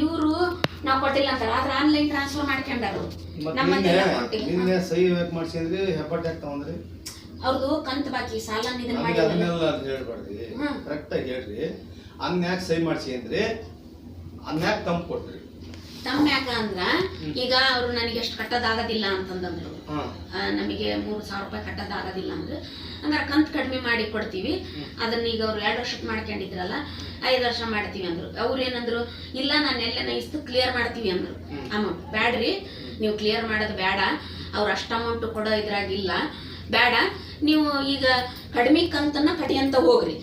ಇವರು ನಾವು ಕೊಟ್ಟಿಲ್ಲ ಅಂತಾರ, ಆದ್ರೆ ಆನ್ಲೈನ್ ಟ್ರಾನ್ಸ್ಫರ್ ಮಾಡ್ಕೊಂಡಾರು ನಿನ್ನೆ ಸಹಿ ಮಾಡ್ಸಿದ್ರಿ ಹೆಬ್ಬಟ್ಟು ಯಾಕೆ ತಗೊಂಡ್ರಿ? ಅವ್ರದ್ದು ಕಂತು ಬಾಕಿ ಸಾಲ ನಿಧನ ಮಾಡಿ ಅದನ್ನೆಲ್ಲ ಹೇಳ್ಬಾರ್ರಿ, ಕರೆಕ್ಟ್ ಆಗಿ ಹೇಳ್ರಿ. ಅನ್ಯಾಕ್ ಸಹಿ ಮಾಡ್ಸಿ ಅಂದ್ರೆ ಅನ್ಯಾಕ್ ತಂಪ್ ಕೊಟ್ರಿ? ತಮ್ಮ ಯಾಕ ಅಂದ್ರ ಈಗ ಅವ್ರು ನನಗೆ ಎಷ್ಟು ಕಟ್ಟೋದಾಗೋದಿಲ್ಲ ಅಂತಂದ್ರು, ನಮಗೆ 3,000 ರೂಪಾಯಿ ಕಟ್ಟೋದಾಗೋದಿಲ್ಲ ಅಂದ್ರೆ ಹಂಗಾರೆ ಕಂತು ಕಡಿಮೆ ಮಾಡಿ ಕೊಡ್ತೀವಿ, ಅದನ್ನ ಈಗ ಅವ್ರು 2 ವರ್ಷಕ್ಕೆ ಮಾಡ್ಕೊಂಡಿದ್ರಲ್ಲ 5 ವರ್ಷ ಮಾಡ್ತೀವಿ ಅಂದ್ರು. ಅವ್ರು ಏನಂದ್ರು, ಇಲ್ಲ ನಾನು ಎಲ್ಲನ ಇಷ್ಟು ಕ್ಲಿಯರ್ ಮಾಡ್ತೀವಿ ಅಂದ್ರು. ಅಮೌಂಟ್ ಬ್ಯಾಡ್ರಿ, ನೀವು ಕ್ಲಿಯರ್ ಮಾಡೋದು ಬೇಡ, ಅವ್ರು ಅಷ್ಟು ಅಮೌಂಟ್ ಕೊಡೋ ಇದ್ರಾಗಿಲ್ಲ, ಬೇಡ ನೀವು ಈಗ ಕಡಿಮೆ ಕಂತನ್ನ ಕಡಿ ಅಂತ ಹೋಗ್ರಿ.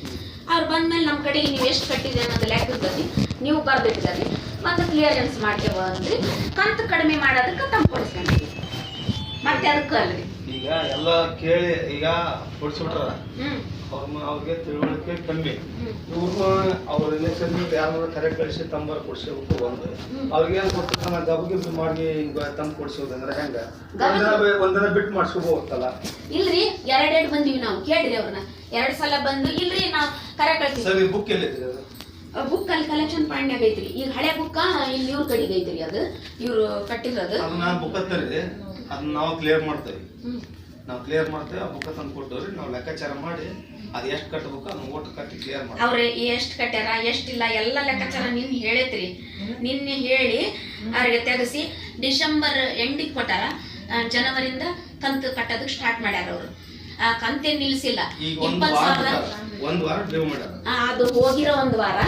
ಅವ್ರು ಬಂದ್ಮೇಲೆ ನಮ್ಮ ಕಡೆಗೆ ನೀವು ಎಷ್ಟು ಕಟ್ಟಿದೆ ಅನ್ನೋದು ಲೆಕ್ಕದಲ್ಲಿ ನೀವು ಬರ್ದಿಟ್ಟಿದ್ದಾರೆ, ಮತ್ತೆ ಕ್ಲಿಯರೆನ್ಸ್ ಮಾಡ್ತೇವ ಅಂದ್ರಿ, ಕಂತು ಕಡಿಮೆ ಮಾಡೋದಕ್ಕೆ ತಮ್ಮ ಕೊಡಿಸ್ಕೊಂಡ್ರಿ, ಮತ್ತೆ ಅದಕ್ಕೆ ಅಲ್ರಿ. ಈಗ ಎಲ್ಲ ಕೇಳಿ ಈಗ ಕೊಡ್ಸ್ಬಿಟ್ರ ಅವ್ರಿಗೆ ತಿಳುವಳಿಕೆ ಕಮ್ಮಿ. ಇವ್ರನ್ನ ಅವ್ರ ರಿಲೇಷನ್ ಯಾರು ಕರೆ ಕಳಿಸಿ ತಂಬರ್ ಕೊಡ್ಸಬೇಕು. ಒಂದು ಅವ್ರಿಗೆ ಏನ್ ಕೊಡ್ತಾರ ಗಬಗಿಬ್ರು ಮಾಡಿ ಹಿಂಗ ತಂದು ಕೊಡ್ಸೋದಂದ್ರೆ ಹೆಂಗ ಒಂದಿನ ಬಿಟ್ಟು ಮಾಡ್ಸ್ಕೋಬೋತ್ತಲ್ಲ? ಇಲ್ರಿ, 2 ಬಂದಿವಿ ನಾವು, ಕೇಳ್ರಿ ಅವ್ರನ್ನ 2 ಸಲ ಬಂದು ಇಲ್ರಿ ನಾವು ಕರೆ ಕಳ್ಸಿ. ಸರ್ ಬುಕ್ ಎಲ್ಲಿದ್ರಿ? ಅದು ಬುಕ್ ಅಲ್ಲಿ ಕಲೆಕ್ಷನ್ ಪಾಂಡ್ಯಾಗ ಐತ್ರಿ. ಈಗ ಹಳೆ ಬುಕ್ಕ ಇಲ್ಲಿ ಇವ್ರ ಕಡೆಗೆ ಐತ್ರಿ, ಅದು ಇವ್ರು ಕಟ್ಟಿರೋದು. ಅದನ್ನ ಬುಕ್ ಹತ್ತರಿ, ಅದನ್ನ ನಾವು ಕ್ಲಿಯರ್ ಮಾಡ್ತೇವೆ. ನಾವು ಕ್ಲಿಯರ್ ಮಾಡ್ತೇವೆ, ಆ ಬುಕ್ ತಂದು ಕೊಟ್ಟವ್ರಿ ನಾವು ಲೆಕ್ಕಾಚಾರ ಮಾಡಿ ಅದು ಎಷ್ಟು ಕಟ್ಟಬೇಕು ಅದನ್ನ ಓಟು ಕಟ್ಟಿ ಕ್ಲಿಯರ್ ಮಾಡಿ. ಅವ್ರೆ ಎಷ್ಟು ಕಟ್ಟ್ಯಾರ ಎಷ್ಟಿಲ್ಲ ಎಲ್ಲ ಲೆಕ್ಕಾಚಾರ ನಿನ್ನೆ ಹೇಳೈತ್ರಿ. ನಿನ್ನೆ ಹೇಳಿ ಅವ್ರಿಗೆ ತೆಗೆಸಿ ಡಿಸೆಂಬರ್ ಎಂಡಿಗೆ ಕೊಟ್ಟಾರ, ಜನವರಿಯಿಂದ ಕಂತು ಕಟ್ಟೋದಕ್ಕೆ ಸ್ಟಾರ್ಟ್ ಮಾಡ್ಯಾರ ಅವರು. ಆ ಕಂತೇ ನಿಲ್ಸಿಲ್ಲ. 20,000 1 ವಾರ ಡ್ಯೂ ಮಾಡ್ಯಾರ. ಅದು ಹೋಗಿರೋ 1 ವಾರ,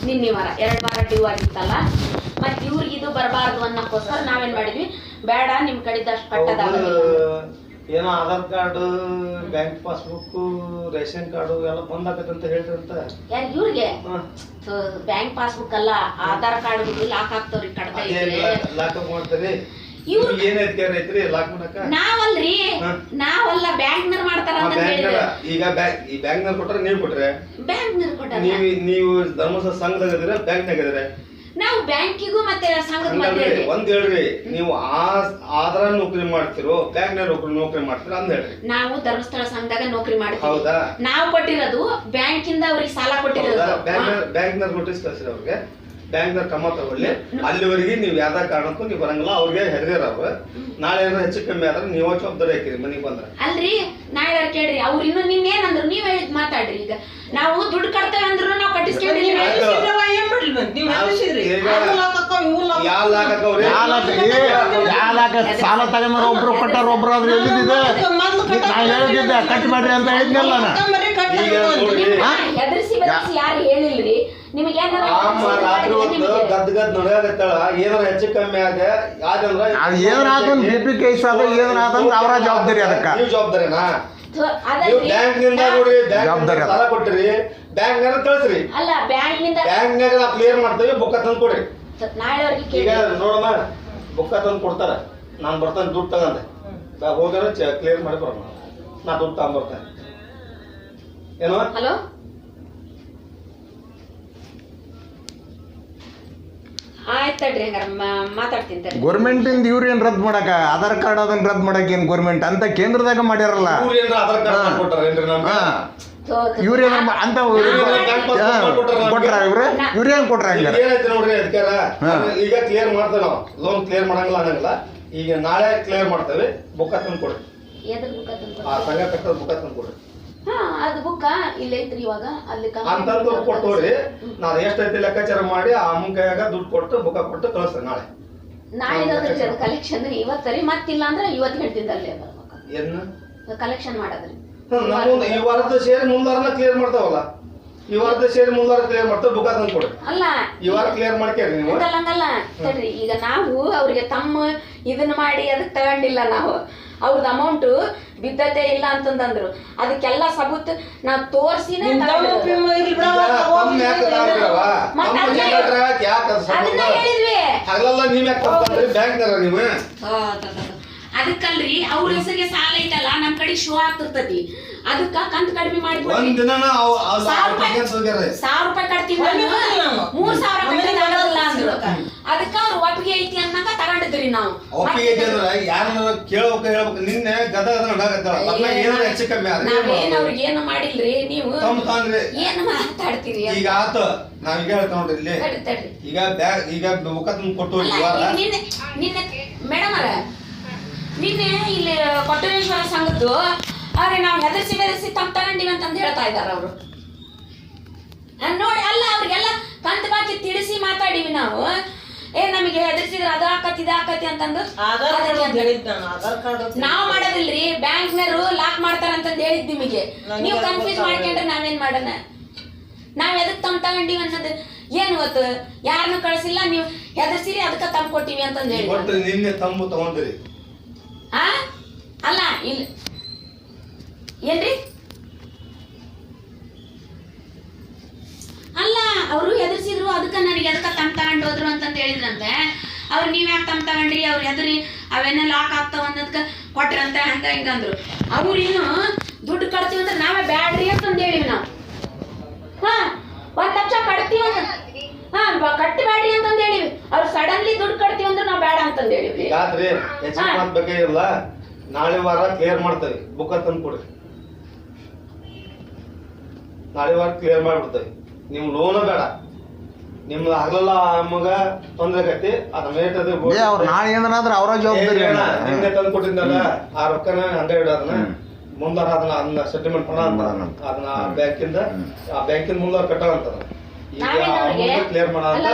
ನಿನ್ನೆ ವಾರ 2 ವಾರ ಡ್ಯೂ ಆಗಿತ್ತಲ್ಲ. ಮತ್ತೆ ಇವ್ರಿಗೆ ಇದು ಬರಬಾರ್ದು ಅನ್ನೋಕ್ಕೋಸ್ಕರ ನಾವೇನ್ ಮಾಡಿದ್ವಿ, ಬೇಡ ನಿಮ್ ಕಡೆದಷ್ಟು ಕಟ್ಟೋದಾಗಲ್ಲ. ಏನೋ Aadhaar card, bank passbook, ration card ಎಲ್ಲ ಬಂದ್ ಆಗತ್ತಂತ ಹೇಳ್ತಾರಂತ. ಯಾರು ಇವ್ರಿಗೆ? ಬ್ಯಾಂಕ್ ಪಾಸ್ಬುಕ್ ಅಲ್ಲ, ಆಧಾರ್ ಕಾರ್ಡ್ ಲಾಕ್ ಆಗ್ತಾವ್ರಿ, ಕಡ್ತಾ ಲಾಕ್ ಮಾಡ್ತಾರೆ. ಇವ್ರಿಗೆ ಏನ್ ಅಧಿಕಾರ ಐತ್ರಿ ಲಾಕ್ ಮಾಡಕ? ನಾವಲ್ರಿ, ನಾವಲ್ಲ, ಬ್ಯಾಂಕ್ನರ್ ಮಾಡ್ತಾರ ಅಂತ ಹೇಳಿದ್ರು. ಈಗ ಈ ಬ್ಯಾಂಕ್ನರ್ ಕೊಟ್ರೆ ನೀವು ಕೊಟ್ರೆ? ಬ್ಯಾಂಕ್ನರ್ ಕೊಟ್ಟಾರ. ನೀವು ಧರ್ಮಸ್ಥಳ ಸಂಘದಾಗ ಇದ್ರೆ ಬ್ಯಾಂಕ್ನಾಗ ಇದ್ರೆ? ನಾವು ಬ್ಯಾಂಕಿಗೂ ಮತ್ತೆ ಸಂಘದ ಮಧ್ಯೆ ಒಂದ್ ಹೇಳ್ರಿ, ನೀವು ಆಧಾರ ನೌಕರಿ ಮಾಡ್ತಿರೋ ಬ್ಯಾಂಕ್ನ ನೌಕರಿ ಮಾಡ್ತೀರ ಅಂತ ಹೇಳ್ರಿ. ನಾವು ಧರ್ಮಸ್ಥಳ ಸಂಘದಾಗ ನೌಕರಿ ಮಾಡ್ತೀವಿ. ಹೌದಾ? ನಾವು ಕೊಟ್ಟಿರೋದು ಬ್ಯಾಂಕಿಂದ ಅವ್ರಿಗೆ ಸಾಲ ಕೊಟ್ಟಿರೋದು. ಬ್ಯಾಂಕ್ನರ್ ನೋಟಿಸ್ ಕಳ್ಸಿರಿ ಅವ್ರಿಗೆ, ಬ್ಯಾಂಕ್ನ ಕ್ರಮ ತಗೊಳ್ಳಿ. ಅಲ್ಲಿವರೆಗೆ ನೀವು ಯಾವ್ದ ಕಾರಣಕ್ಕೂ ನೀವು ಬರಂಗಿಲ್ಲ. ಅವ್ರಿಗೆ ಹೆದರ್ಯಾರ ಅವ್ರು. ನಾಳೆ ಏನಾರ ಹೆಚ್ಚು ಕಮ್ಮಿ ಆದ್ರೆ ನೀವು ಜವಾಬ್ದಾರಿ ಹಾಕಿರಿ ಮನೆಗೆ ಬಂದ್ರೆ. ಅಲ್ರಿ, ನಾಳೆ ಕೇಳ್ರಿ, ಅವ್ರು ಇನ್ನು ನಿನ್ನೇನಂದ್ರು ನೀವ್ ಹೇಳಿದ್ ಮಾತಾಡ್ರಿ. ಈಗ ನಾವು ದುಡ್ಡು ಕಟ್ತೇವೆ ಅಂದ್ರು ನಾವು ಕಟ್ಟಿಸ್ಕೊಂಡಿಲ್ಲ. ಸಾಲ ತಗೊಂಡ್ರ ಒಬ್ರು ಕೊಟ್ಟಾರ, ಒಬ್ರು ಆದ್ರೆ ಎಲ್ಲಿದೆ ನಾ ಹೇಳಿದ್ದೆ ಕಟ್ ಮಾಡ್ರಿ ಅಂತ ಹೇಳಿದ್ನಲ್ಲ. ಹೆದರ್ಸಿ ಬೆದರ್ಸಿ ಯಾರು ಹೇಳಿಲ್ರಿ ನಿಮಗೆ. ರಾತ್ರಿ ಹೊತ್ತು ಗದ್ ನೋಡಾಗತ್ತಾಳ, ಏನಾರ ಹೆಚ್ಚು ಕಮ್ಮಿ ಆಗ ಏನಾದ್ರು BP ಕೇಸ್ ಆದ ಏನಾದಂದ್ರೆ ಅವರ ಜವಾಬ್ದಾರಿ. ಅದಕ್ಕೆ ನೀವು ಜವಾಬ್ದಾರಿನಾ? ಬ್ಯಾಂಕ್ ನಿಂದ ನೋಡ್ರಿ, ಬ್ಯಾಂಕ್ ಸಾಲ ಕೊಟ್ಟಿರಿ, ಬ್ಯಾಂಕ್ ಕಳ್ಸ್ರಿ. ಅಲ್ಲ, ಬ್ಯಾಂಕ್ನಿಂದ ನಾವು ಕ್ಲಿಯರ್ ಮಾಡ್ತೇವೆ, ಬುಕ್ಕ ತಂದು ಕೊಡ್ರಿ. ಈಗ ನೋಡಮ್ಮ, ಬುಕ್ಕ ತಂದು ಕೊಡ್ತಾರ, ನಾನು ಬರ್ತಾನೆ ದುಡ್ಡು ತಗೊಂಡೆ ಹೋಗಾರ ಕ್ಲಿಯರ್ ಮಾಡಿ ಬರೋಣ. ನಾ ದುಡ್ಡು ತಗೊಂಡ್ಬರ್ತೇನೆ. ಏನೋ ಹಲೋ, ಆಯ್ತಡ್ರಿ, ಹಂಗಾರ ಮಾತಾಡ್ತೀನಿ. ಗೌರ್ಮೆಂಟ್ ಇಂದ ಇವ್ರು ಏನ್ ರದ್ದು ಮಾಡಕ, ಆಧಾರ್ ಕಾರ್ಡ್ ಅದನ್ನ ರದ್ದು ಮಾಡಕ್ ಏನ್ ಗೌರ್ಮೆಂಟ್ ಅಂತ ಕೇಂದ್ರದಾಗ ಮಾಡ್ಯಾರಲ್ಲ. ಇವ್ರ ಅಂತ ಕೊಟ್ರ ಇವ್ರೇನ್ ಕೊಟ್ರ? ಏನೈತಿ ನೋಡ್ರಿ ಅಧಿಕಾರ. ಈಗ ಕ್ಲಿಯರ್ ಮಾಡ್ತೇವೆ ನಾವು, ಲೋನ್ ಕ್ಲಿಯರ್ ಮಾಡಂಗಿಲ್ಲ ಅನ್ನಂಗಿಲ್ಲ. ಈಗ ನಾಳೆ ಕ್ಲಿಯರ್ ಮಾಡ್ತೇವೆ, ಬುಕ್ಕ ತಂದು ಕೊಡ್ರಿ. ಆ ಸಂಘ ಕಟ್ಟೋದು ಬುಕ್ಕ ತಂದು ಕೊಡ್ರಿ. ಅದು ಬುಕ್ಕ ಇಲ್ಲ ಐತ್ರಿ ಇವಾಗ ಅಲ್ಲಿ ಅಂತಂದು ಕೊಟ್ಟೋರಿ. ನಾನು ಎಷ್ಟೈತಿ ಲೆಕ್ಕಾಚಾರ ಮಾಡಿ ಆ ಅಮ್ಮನ ಕೈಯಾಗ ದುಡ್ಡು ಕೊಟ್ಟು ಬುಕ್ಕ ಕೊಟ್ಟು ಕಳಿಸ್ತಾರೆ. ನಾಳೆ ಕಲೆಕ್ಷನ್ ಇವತ್ತರಿ, ಮತ್ತಿಲ್ಲ ಅಂದ್ರೆ ಇವತ್ತು ಹೇಳ್ತಿದ್ದಲ್ಲಿ ಏನು ಕಲೆಕ್ಷನ್ ಮಾಡೋದ್ರಿ. ಈ ವಾರದ ಸೇರಿ ಮುಂದಾರನ ಕ್ಲಿಯರ್ ಮಾಡ್ತಾವಲ್ಲ, ಈ ವಾರದ ಸೇರಿ ಮುಂದಾರ ಕ್ಲಿಯರ್ ಮಾಡ್ತಾವ, ಬುಕ್ಕ ತಂದು ಕೊಡ್ರಿ. ಅಲ್ಲ, ಈ ವಾರ ಕ್ಲಿಯರ್ ಮಾಡ್ಕೇರಿ ನೀವು. ಹಂಗಲ್ಲ ತಡ್ರಿ, ಈಗ ನಾವು ಅವ್ರಿಗೆ ತಮ್ಮ ಇದನ್ನ ಮಾಡಿ ಅದಕ್ಕೆ ತಗೊಂಡಿಲ್ಲ. ನಾವು ಅವ್ರದ್ದು ಅಮೌಂಟ್ ಬಿದ್ದತೆ ಇಲ್ಲ ಅಂತಂದ್ರು, ಅದಕ್ಕೆಲ್ಲ ಸಬೂತ್ ನಾವು ತೋರ್ಸಿನೇ ಹೇಳಿದ್ವಿ. ಅದಕ್ಕಲ್ರಿ, ಅವ್ರ ಹೆಸರಿಗೆ ಸಾಲ ಐತಲ್ಲ, ನಮ್ ಕಡೆ ಶೋ ಆಗ್ತಿರ್ತತಿ, ಅದಕ್ಕ ಕಂತು ಕಡಿಮೆ ಮಾಡಿ 1,000 ರೂಪಾಯಿ ಕಟ್ತೀವಿ, 3,000 ಕಟ್ಟಿಲ್ಲ ಅಂದ್ರು. ಅದಕ್ಕ ಅವ್ರು ಒಪ್ಪಿಗೆ ಐತಿ ಅನ್ನಕ ತಗೊಂಡಿದ್ರಿ ನಾವು. ಒಪ್ಪಿಗೆ ಐತಿ ಅಂದ್ರ ಯಾರನ್ನ ಕೇಳ್ಬೇಕು ಹೇಳ್ಬೇಕು. ನಿನ್ನೆ ಗದ ನಡಾಕತ್ತಾಳ ಏನಾರ ಹೆಚ್ಚು ಕಮ್ಮಿ ಆದ್ರೆ ನಾವೇನ್ ಅವ್ರಿಗೆ ಏನು ಮಾಡಿಲ್ರಿ. ನೀವು ಏನು ಮಾತಾಡ್ತೀರಿ ಈಗ ಆತ ನಾವೀಗ ಹೇಳ್ತಾ ನೋಡ್ರಿ ಇಲ್ಲಿ ತಡ್ರಿ. ಈಗ ಮುಖ ತಂದು ಕೊಟ್ಟು ನಿನ್ನೆ ಮೇಡಮ್ ಅರ ನಿನ್ನೆ ಇಲ್ಲಿ ಕೊಟ್ಟರೇಶ್ವರ ಸಂಘದ್ದು ಅವ್ರೆ ನಾವು ಹೆದರ್ಸಿ ಬೆದರ್ಸಿ ತಗೊಂಡಿವಿ ಅಂತಂದು ಹೇಳ್ತಾ ಇದಾರ ಅವರು. ನೋಡಿ ಅಲ್ಲ ಅವ್ರಿಗೆಲ್ಲ ಕಂತ ಬಾಕಿ ತಿಳಿಸಿ ಮಾತಾಡಿವಿ ನಾವು. ನಮಗೆ ಹೆದರ್ಸಿದ್ರೆ ಅದು ಹಾಕತಿ ಇದು ಹಾಕತಿ ಅಂತಂದು ನಾವ್ ಮಾಡೋದಿಲ್ರಿ. ಬ್ಯಾಂಕ್ನರು ಲಾಕ್ ಮಾಡ್ತಾರ ಅಂತಂದು ಹೇಳಿದ್ ನಿಮಗೆ. ನೀವು ಕನ್ಫ್ಯೂಸ್ ಮಾಡ್ಕೊಂಡ್ರೆ ನಾವೇನ್ ಮಾಡೋಣ? ನಾವ್ ಎದಕ್ ತಗೊಂಡಿವಿ ಅಂತಂದ್ರೆ ಏನ್ ಗೊತ್ತು, ಯಾರನ್ನು ಕಳ್ಸಿಲ್ಲ, ನೀವು ಹೆದರ್ಸಿರಿ ಅದಕ್ಕ ತಂದು ಕೊಟ್ಟಿವಿ ಅಂತಂದು ಹೇಳಿ. ನಿನ್ನೆ ತಂಬು ತಗೊಂಡ್ರಿ ಅಲ್ಲ ಇಲ್ಲ ಏನ್ರಿ ಅಲ್ಲ ಅವರು ಎದುರಿಸಿದ್ರು ಅದಕ್ಕ ನನಗೆ ಅದಕ್ಕ ತಗೊಂಡು ಹೋದ್ರು ಅಂತಂದು ಹೇಳಿದ್ರಂತೆ. ಅವ್ರು ನೀವ್ ಯಾಕೆ ತಗೊಂಡ್ರಿ, ಅವ್ರು ಎದುರಿ ಅವೇನ ಲಾಕ್ ಆಗ್ತಾವ ಅನ್ನೋದಕ್ಕ ಕೊಟ್ರಂತೆ ಅಂತ ಹಿಂಗಂದ್ರು. ಅವ್ರೇನು ದುಡ್ಡು ಕಟ್ತೀವಿ ಅಂದ್ರೆ ನಾವೇ ಬ್ಯಾಡ್ರಿ ಅಂತಂದು ಹೇಳಿವಿ ನಾವು. ಒಂದ್ ಲಕ್ಷ ಕಟ್ತೀವಿ ಅಂತ ಕಟ್ಟಿ ಬ್ಯಾಡ್ರಿ ಅಂತಂದು ಹೇಳಿವಿ. ಅವ್ರು ಸಡನ್ಲಿ ದುಡ್ಡು ಕಟ್ತೀವಿ ಅಂದ್ರೆ ನಾವು ಬೇಡ ಅಂತಂದು ಹೇಳಿವಿ. ಬೇಕಾಗಿಲ್ಲ, ನಾಳೆ ವಾರ ಕ್ಲಿಯರ್ ಮಾಡ್ತೇವೆ. ಬುಕ್ಕ ತಂದು ಕೊಡ್ರಿ, ನಾಳೆ ವಾರ ಕ್ಲಿಯರ್ ಮಾಡ್ಬಿಡ್ತೇವೆ. ನಿಮ್ ಲೋನ್ ಬೇಡ, ನಿಮ್ದು ಹಗಲೆಲ್ಲ ಮಗ ತೊಂದ್ರೆ ಆಗೈತಿ. ಅದ ಮೇಟ್ ಅವ್ರು ನಾಳೆ ಏನಾದ್ರ ಅವರ ಜವಾಬ್ದಾರಿ. ನಿನ್ನೆ ತಂದು ಕೊಟ್ಟಿದ್ದಲ್ಲ ಆ ರೊಕ್ಕನ ಹಂಗ ಇಡೋದನ್ನ ಮುಂದಾರ ಅದನ್ನ ಸೆಟಲ್ಮೆಂಟ್ ಮಾಡ ಅಂತ ಅದನ್ನ ಬ್ಯಾಂಕಿಂದ ಮುಂದಾರ ಕಟ್ಟಾಳ ಅಂತ. ಈಗ ಕ್ಲಿಯರ್ ಮಾಡ ಅಂತ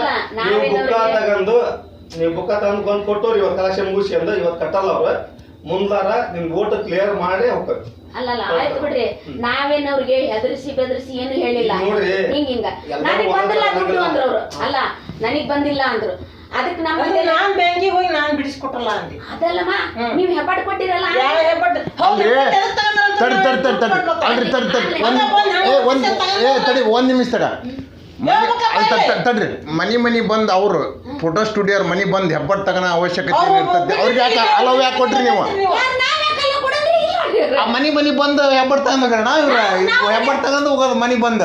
ನೀವು ಬುಕ್ಕ ತಗೊಂಡು ಬಂದು ಕೊಟ್ಟವ್ರು. ಇವತ್ತು ಕಲೆಕ್ಷನ್ ಮುಗಿಸಿ ಅಂದ ಇವತ್ತು ಕಟ್ಟಲ್ಲ ಅವ್ರ. ಮುಂದಾರ ನಿಮ್ ಓಟ್ ಕ್ಲಿಯರ್ ಮಾಡಿ ಹೋಗ್ತಾರೆ. ಅಲ್ಲಲ್ಲ ಆಯ್ತು ಬಿಡ್ರಿ. ನಾವೇನ್ ಅವ್ರಿಗೆ ಹೆದರ್ಸಿ ಬೆದರ್ಸಿ ಏನು ಹೇಳಿಲ್ಲ. ಹಿಂಗ ನನಗ್ ಬಂದಿಲ್ಲ ದುಡ್ಡು ಅಂದ್ರು ಅವ್ರು. ಅಲ್ಲ ನನಗ್ ಬಂದಿಲ್ಲ ಅಂದ್ರು. ಅದಕ್ಕೆ ನಾನ್ ಬ್ಯಾಂಕಿಗೆ ಹೋಗಿ ನಾನ್ ಬಿಡಿಸ್ಕೊಟ್ಟಲ್ಲ ಅಂದಿ. ಅದಲ್ಲಮ್ಮ ನೀವ್ ಹೆಬ್ಬಾಟ್ ಕೊಟ್ಟಿರಲ್ಲ. ತಡಿ ಒಂದ್ ನಿಮಿಷ ತಡ್ರಿ. ಮನಿ ಬಂದ್ ಅವ್ರು ಫೋಟೋ ಸ್ಟುಡಿಯೋ ಮನಿ ಬಂದ್ ಹೆಬ್ಬಟ್ ತಗೋಣ ಅವಶ್ಯಕತೆ ಇರ್ತದೆ. ಅವ್ರಿಗೆ ಯಾಕೆ ಅಲವ್ ಯಾಕೆ ಕೊಟ್ರಿ ನೀವು? ಆ ಮನಿ ಬಂದು ಹೆಬ್ಬಟ್ ತಗೊಂಡ ಇವ್ರ ಹೆಬ್ಬಟ್ ತಗೊಂಡು ಹೋಗೋದು ಮನಿ ಬಂದ